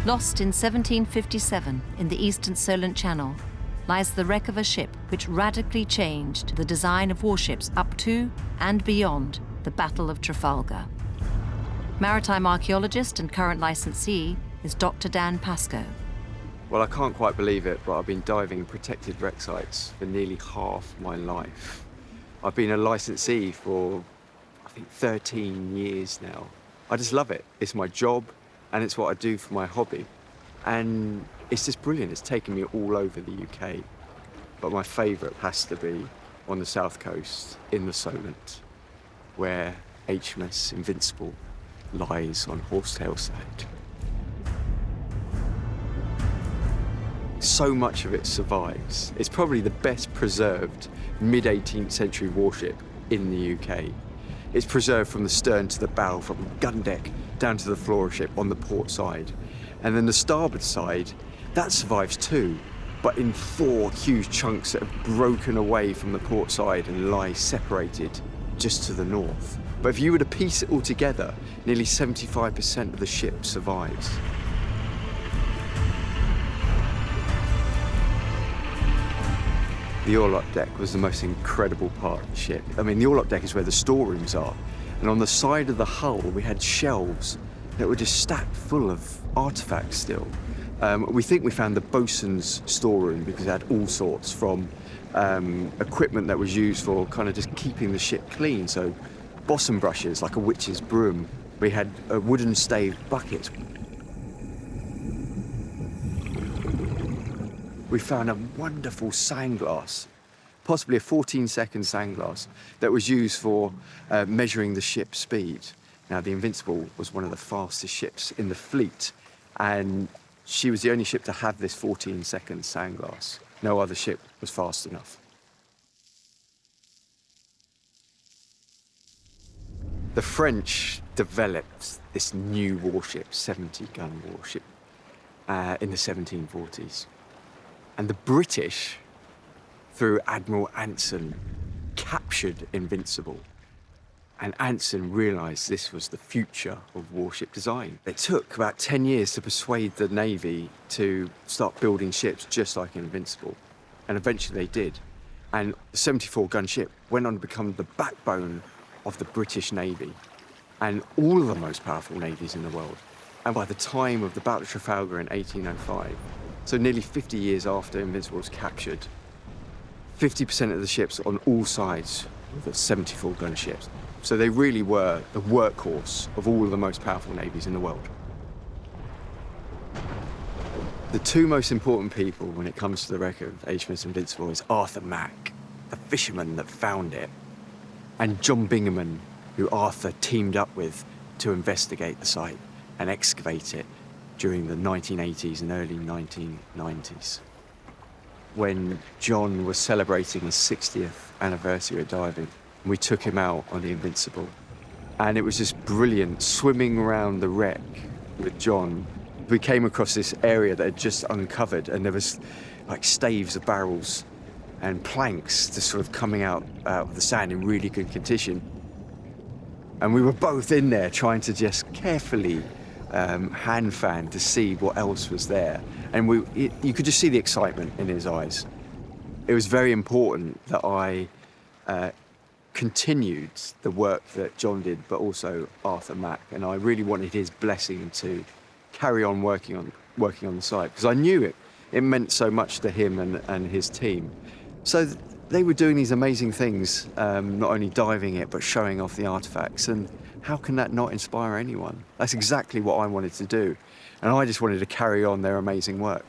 Lost in 1757 in the eastern Solent Channel lies the wreck of a ship which radically changed the design of warships up to and beyond the Battle of Trafalgar. Maritime archaeologist and current licensee is Dr. Dan Pascoe. Well, I can't quite believe it, but I've been diving protected wreck sites for nearly half my life. I've been a licensee for, I think, 13 years now. I just love it. It's my job, and it's what I do for my hobby. And it's just brilliant. It's taken me all over the UK. But my favourite has to be on the south coast, in the Solent, where HMS Invincible lies on Horsetail Side. So much of it survives. It's probably the best preserved mid-18th century warship in the UK. It's preserved from the stern to the bow, from gun deck down to the floor ship on the port side. And then the starboard side, that survives too, but in 4 huge chunks that have broken away from the port side and lie separated just to the north. But if you were to piece it all together, nearly 75% of the ship survives. The orlop deck was the most incredible part of the ship. I mean, the orlop deck is where the storerooms are. And on the side of the hull, we had shelves that were just stacked full of artifacts still. We think we found the bosun's storeroom because it had all sorts from equipment that was used for kind of just keeping the ship clean. So bosun brushes, like a witch's broom. We had wooden staved buckets. We found a wonderful sandglass, possibly a 14-second sandglass, that was used for measuring the ship's speed. Now, the Invincible was one of the fastest ships in the fleet, and she was the only ship to have this 14-second sandglass. No other ship was fast enough. The French developed this new warship, 70-gun warship, in the 1740s. And the British, through Admiral Anson, captured Invincible. And Anson realised this was the future of warship design. It took about 10 years to persuade the Navy to start building ships just like Invincible. And eventually they did. And the 74-gun ship went on to become the backbone of the British Navy and all of the most powerful navies in the world. And by the time of the Battle of Trafalgar in 1805, so nearly 50 years after Invincible was captured, 50% of the ships on all sides were the 74-gun ships. So they really were the workhorse of all of the most powerful navies in the world. The 2 most important people when it comes to the wreck of HMS Invincible is Arthur Mack, the fisherman that found it, and John Bingaman, who Arthur teamed up with to investigate the site and excavate it during the 1980s and early 1990s. When John was celebrating his 60th anniversary of diving, we took him out on the Invincible. And it was just brilliant, swimming around the wreck with John. We came across this area that had just uncovered, and there was like staves of barrels and planks just sort of coming out of the sand in really good condition. And we were both in there trying to just carefully hand fan to see what else was there. And you could just see the excitement in his eyes. It was very important that I continued the work that John did, but also Arthur Mack. And I really wanted his blessing to carry on working on the site, because I knew it meant so much to him and his team. So they were doing these amazing things, not only diving it, but showing off the artifacts. And how can that not inspire anyone? That's exactly what I wanted to do. And I just wanted to carry on their amazing work.